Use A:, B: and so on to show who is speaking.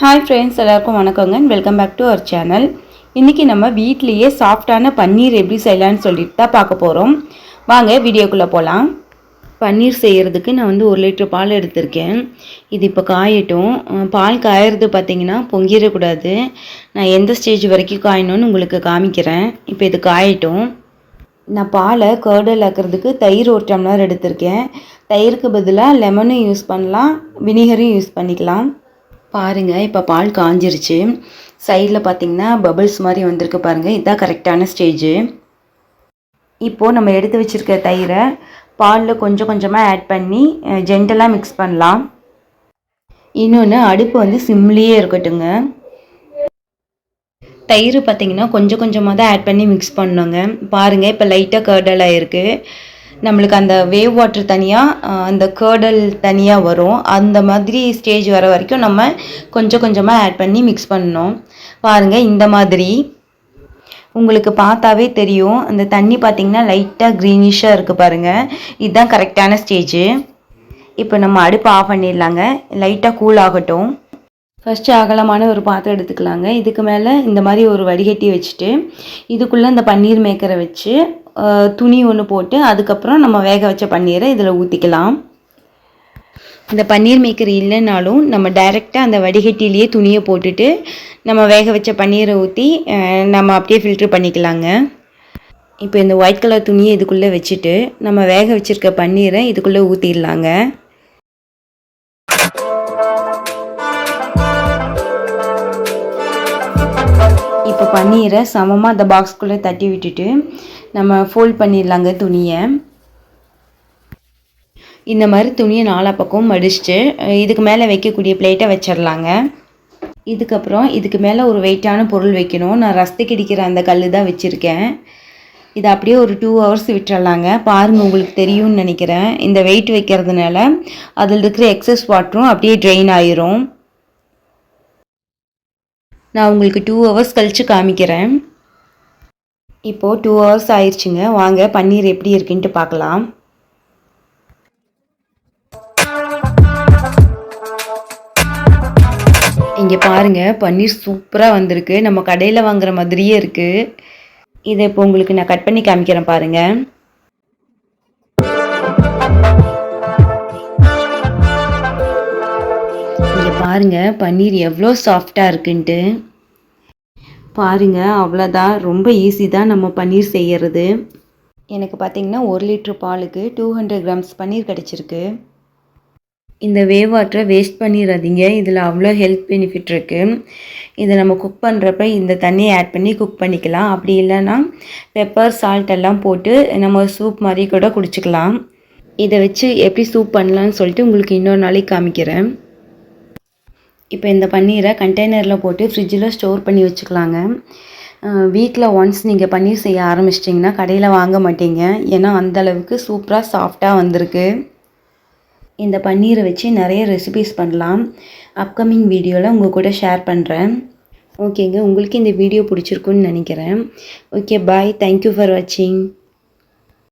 A: Hi friends, எல்லாருக்கும் வணக்கங்க. Welcome back to our channel. இன்றைக்கி நம்ம வீட்லேயே சாஃப்டான பன்னீர் எப்படி செய்யலான்னு சொல்லிட்டு தான் பார்க்க போகிறோம். வாங்க வீடியோக்குள்ளே போகலாம். பன்னீர் செய்கிறதுக்கு நான் 1 லிட்டர் பால் எடுத்திருக்கேன். இது இப்போ காயட்டும். பால் காயறது பார்த்திங்கன்னா பொங்கிடக்கூடாது. நான் எந்த ஸ்டேஜ் வரைக்கும் காயணும்னு உங்களுக்கு காமிக்கிறேன். இப்போ இது காயட்டும். நான் பாலை கர்டில் ஆக்கிறதுக்கு தயிர் 1 டம்ளர் எடுத்திருக்கேன். தயிருக்கு பதிலாக லெமனும் யூஸ் பண்ணலாம், வினிகரும் யூஸ் பண்ணிக்கலாம். பாருங்கள், இப்போ பால் காஞ்சிருச்சு. சைடில் பார்த்திங்கன்னா பபிள்ஸ் மாதிரி வந்திருக்கு பாருங்கள். இதுதான் கரெக்டான ஸ்டேஜு. இப்போது நம்ம எடுத்து வச்சுருக்க தயிரை பாலில் கொஞ்சம் கொஞ்சமாக ஆட் பண்ணி ஜென்டலாக மிக்ஸ் பண்ணலாம். இன்னொன்று, அடுப்பு சிம்லேயே இருக்கட்டுங்க. தயிர் பார்த்திங்கன்னா கொஞ்சம் கொஞ்சமாக தான் ஆட் பண்ணி மிக்ஸ் பண்ணோங்க. பாருங்கள், இப்போ லைட்டாக கர்டலாக இருக்குது. நம்மளுக்கு அந்த வேவ் வாட்டர் தனியாக, அந்த கர்டல் தனியாக வரும். அந்த மாதிரி ஸ்டேஜ் வர வரைக்கும் நம்ம கொஞ்சம் கொஞ்சமாக ஆட் பண்ணி மிக்ஸ் பண்ணணும். பாருங்கள், இந்த மாதிரி உங்களுக்கு பார்த்தாவே தெரியும். அந்த தண்ணி பார்த்திங்கன்னா லைட்டாக க்ரீனிஷாக இருக்குது பாருங்கள். இதுதான் கரெக்டான ஸ்டேஜு. இப்போ நம்ம அடுப்பு ஆஃப் பண்ணிடலாங்க. லைட்டாக கூல் ஆகட்டும். ஃபஸ்ட்டு அகலமான ஒரு பாத்திரம் எடுத்துக்கலாங்க. இதுக்கு மேலே இந்த மாதிரி ஒரு வடிகட்டி வச்சுட்டு இதுக்குள்ளே இந்த பன்னீர் மேக்கரை வச்சு துணி ஒன்று போட்டு அதுக்கப்புறம் நம்ம வேக வச்ச பன்னீரை இதில் ஊற்றிக்கலாம். இந்த பன்னீர் மேக்கர் இல்லைனாலும் நம்ம டைரெக்டாக அந்த வடிகட்டிலேயே துணியை போட்டுட்டு நம்ம வேக வச்ச பன்னீரை ஊற்றி நம்ம அப்படியே ஃபில்ட்ரு பண்ணிக்கலாங்க. இப்போ இந்த ஒயிட் கலர் துணியை இதுக்குள்ளே வச்சுட்டு நம்ம வேக வச்சுருக்க பன்னீரை இதுக்குள்ளே ஊற்றிடலாங்க. இப்போ பன்னீரை சமமாக அந்த பாக்ஸ்குள்ளே தட்டி விட்டுட்டு நம்ம ஃபோல்ட் பண்ணிடலாங்க துணியை. இந்த மாதிரி துணியை 4 பக்கம் மடிச்சுட்டு இதுக்கு மேலே வைக்கக்கூடிய பிளேட்டை வச்சிடலாங்க. இதுக்கப்புறம் இதுக்கு மேலே ஒரு வெயிட்டான பொருள் வைக்கணும். நான் ரசத்துக்கு இடிக்கிற அந்த கல் தான் வச்சுருக்கேன். இதை அப்படியே ஒரு 2 ஹவர்ஸ் விட்டுறலாங்க. பாருங்கள், உங்களுக்கு தெரியும்னு நினைக்கிறேன். இந்த வெயிட் வைக்கிறதுனால அதில் இருக்கிற எக்ஸஸ் வாட்டரும் அப்படியே ட்ரெயின் ஆயிரும். நான் உங்களுக்கு 2 ஹவர்ஸ் கழித்து காமிக்கிறேன். இப்போது 2 ஹவர்ஸ் ஆயிடுச்சுங்க. வாங்க பன்னீர் எப்படி இருக்குன்ட்டு பார்க்கலாம். இங்கே பாருங்கள், பன்னீர் சூப்பராக வந்திருக்கு. நம்ம கடையில் வாங்குற மாதிரியே இருக்குது. இதை இப்போ உங்களுக்கு நான் கட் பண்ணி காமிக்கிறேன் பாருங்கள். இங்கே பாருங்கள், பன்னீர் எவ்வளோ சாஃப்டாக இருக்குன்ட்டு. பாருங்கள், அவ்வளோதான். ரொம்ப ஈஸி தான் நம்ம பன்னீர் செய்கிறது. எனக்கு பார்த்திங்கன்னா 1 லிட்டர் பாலுக்கு 200 கிராம்ஸ் பன்னீர் கிடச்சிருக்கு. இந்த வேவ் வாட்டரை வேஸ்ட் பண்ணிடாதீங்க. இதில் அவ்வளோ ஹெல்த் பெனிஃபிட் இருக்குது. இதை நம்ம குக் பண்ணுறப்ப இந்த தண்ணியை ஆட் பண்ணி குக் பண்ணிக்கலாம். அப்படி இல்லைன்னா பெப்பர், சால்ட் எல்லாம் போட்டு நம்ம சூப் மாதிரி கூட குடிச்சிக்கலாம். இதை வச்சு எப்படி சூப் பண்ணலான்னு சொல்லிட்டு உங்களுக்கு இன்னொரு நாளைக்கு காமிக்கிறேன். இப்போ இந்த பன்னீரை கண்டெய்னரில் போட்டு ஃப்ரிட்ஜில் ஸ்டோர் பண்ணி வச்சுக்கலாங்க. வீக்கில் ஒன்ஸ் நீங்கள் பன்னீர் செய்ய ஆரம்பிச்சிட்டிங்கன்னா கடையில் வாங்க மாட்டீங்க. ஏன்னா அந்தளவுக்கு சூப்பராக சாஃப்டாக வந்திருக்கு. இந்த பன்னீரை வச்சு நிறைய ரெசிபீஸ் பண்ணலாம். அப்கமிங் வீடியோவில் உங்கள் கூட ஷேர் பண்ணுறேன். ஓகேங்க, உங்களுக்கு இந்த வீடியோ பிடிச்சிருக்குன்னு நினைக்கிறேன். Okay, bye. தேங்க்யூ ஃபார் வாட்சிங்.